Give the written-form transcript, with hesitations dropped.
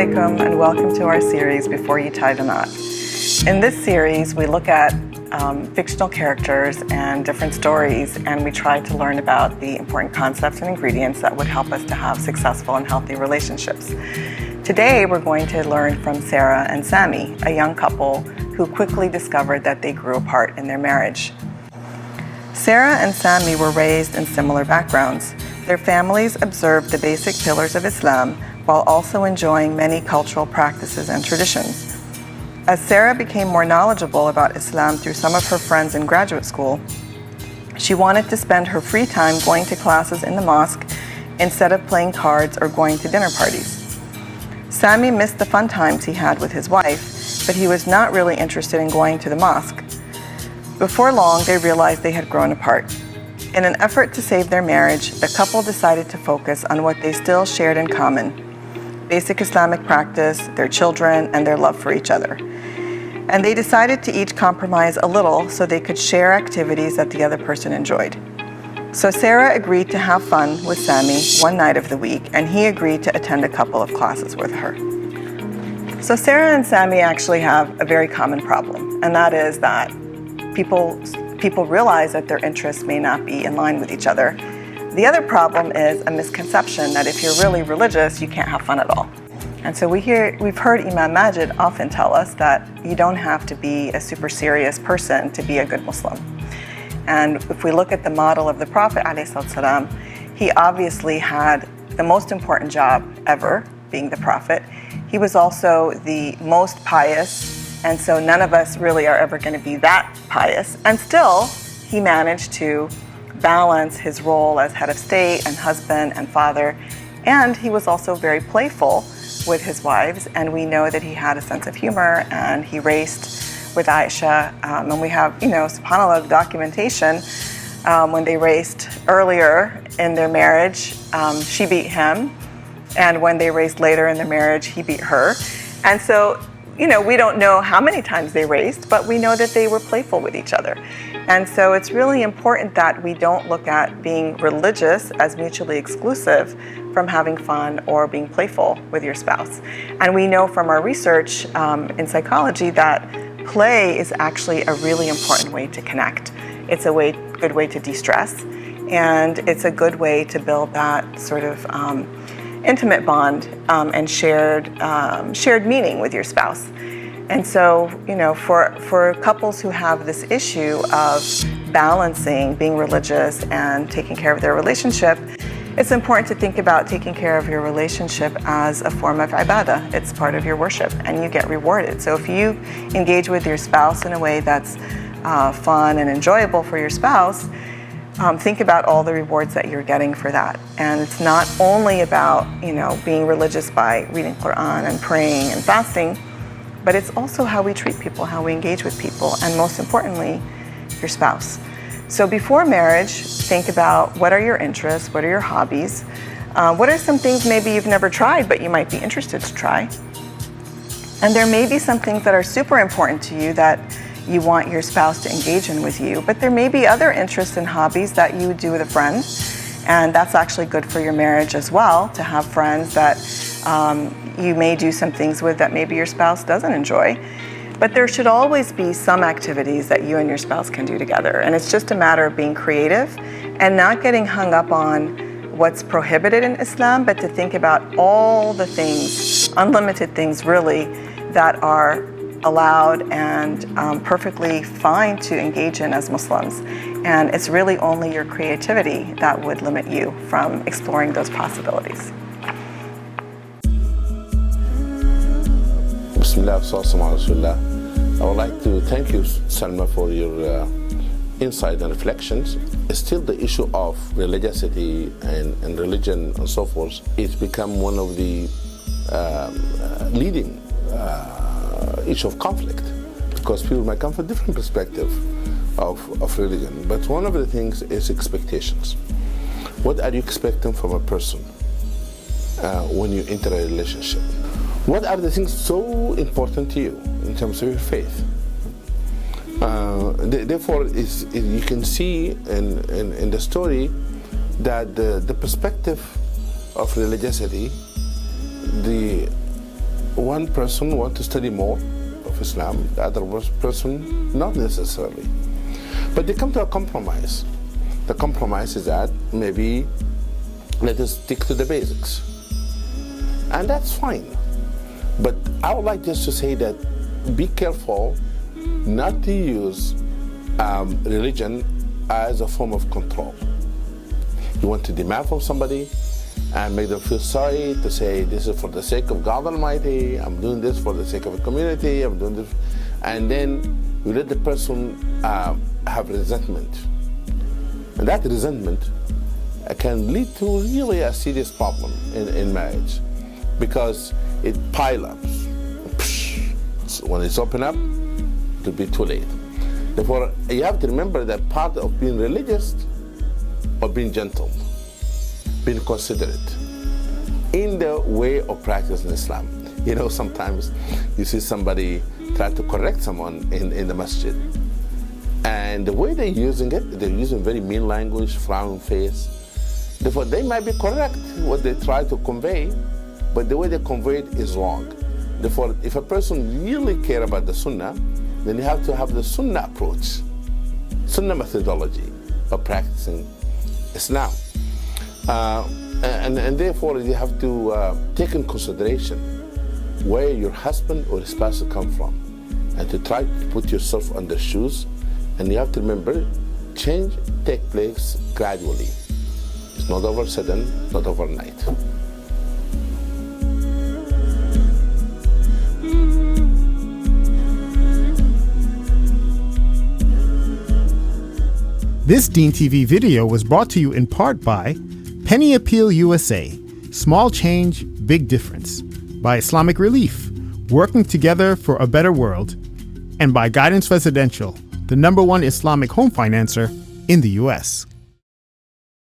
alaikum and welcome to our series Before You Tie the Knot. In this series we look at fictional characters and different stories, and we try to learn about the important concepts and ingredients that would help us to have successful and healthy relationships. Today we're going to learn from Sarah and Sami, a young couple who quickly discovered that they grew apart in their marriage. Sarah and Sami were raised in similar backgrounds. Their families observed the basic pillars of Islam while also enjoying many cultural practices and traditions. As Sarah became more knowledgeable about Islam through some of her friends in graduate school, she wanted to spend her free time going to classes in the mosque instead of playing cards or going to dinner parties. Sami missed the fun times he had with his wife, but he was not really interested in going to the mosque. Before long, they realized they had grown apart. In an effort to save their marriage, the couple decided to focus on what they still shared in common: basic Islamic practice, their children, and their love for each other. And they decided to each compromise a little so they could share activities that the other person enjoyed. So Sarah agreed to have fun with Sami one night of the week, and he agreed to attend a couple of classes with her. So Sarah and Sami actually have a very common problem, and that is that people realize that their interests may not be in line with each other. The other problem is a misconception that if you're really religious, you can't have fun at all. And so we've heard Imam Magid often tell us that you don't have to be a super serious person to be a good Muslim. And if we look at the model of the Prophet ﷺ, he obviously had the most important job ever, being the Prophet. He was also the most pious, and so none of us really are ever going to be that pious. And still, he managed to balance his role as head of state and husband and father. And he was also very playful with his wives, and we know that he had a sense of humor, and he raced with Aisha. And we have, subhanAllah, documentation when they raced earlier in their marriage, she beat him. And when they raced later in their marriage, he beat her. And so, we don't know how many times they raced, but we know that they were playful with each other. And so it's really important that we don't look at being religious as mutually exclusive from having fun or being playful with your spouse. And we know from our research in psychology that play is actually a really important way to connect. It's a good way to de-stress, and it's a good way to build that sort of intimate bond and shared meaning with your spouse. And so, for couples who have this issue of balancing being religious and taking care of their relationship, it's important to think about taking care of your relationship as a form of ibadah. It's part of your worship, and you get rewarded. So if you engage with your spouse in a way that's fun and enjoyable for your spouse, think about all the rewards that you're getting for that. And it's not only about, being religious by reading Quran and praying and fasting, but it's also how we treat people, how we engage with people, and most importantly, your spouse. So before marriage, think about what are your interests, what are your hobbies, what are some things maybe you've never tried but you might be interested to try. And there may be some things that are super important to you that you want your spouse to engage in with you, but there may be other interests and hobbies that you would do with a friend, and that's actually good for your marriage as well, to have friends that you may do some things with that maybe your spouse doesn't enjoy. But there should always be some activities that you and your spouse can do together, and it's just a matter of being creative and not getting hung up on what's prohibited in Islam, but to think about all the things, unlimited things really, that are allowed and perfectly fine to engage in as Muslims. And it's really only your creativity that would limit you from exploring those possibilities. Bismillah, Rasulullah. I would like to thank you, Salma, for your insight and reflections. Still, the issue of religiosity and religion and so forth, it's become one of the leading issue of conflict, because people might come from a different perspective of religion. But one of the things is expectations. What are you expecting from a person when you enter a relationship? What are the things so important to you in terms of your faith? Therefore, you can see in the story that the perspective of religiosity, the one person wants to study more of Islam, the other person not necessarily. But they come to a compromise. The compromise is that maybe let us stick to the basics. And that's fine. But I would like just to say that be careful not to use religion as a form of control. You want to demand from somebody and make them feel sorry, to say this is for the sake of God Almighty, I'm doing this for the sake of a community, I'm doing this, and then you let the person have resentment. And that resentment can lead to really a serious problem in marriage, because it piles up. So when it's open up, it will be too late. Therefore, you have to remember that part of being religious or being gentle, being considerate in the way of practicing Islam. You know, sometimes you see somebody try to correct someone in the masjid, and the way they're using it, they're using very mean language, frowning face. Therefore, they might be correct what they try to convey, but the way they convey it is wrong. Therefore, if a person really cares about the Sunnah, then you have to have the Sunnah approach, Sunnah methodology of practicing Islam. And therefore, you have to take in consideration where your husband or spouse come from, and to try to put yourself on their shoes. And you have to remember, change takes place gradually. It's not over sudden, not overnight. This Deen TV video was brought to you in part by Penny Appeal USA, Small Change, Big Difference, by Islamic Relief, Working Together for a Better World, and by Guidance Residential, the #1 Islamic home financer in the U.S.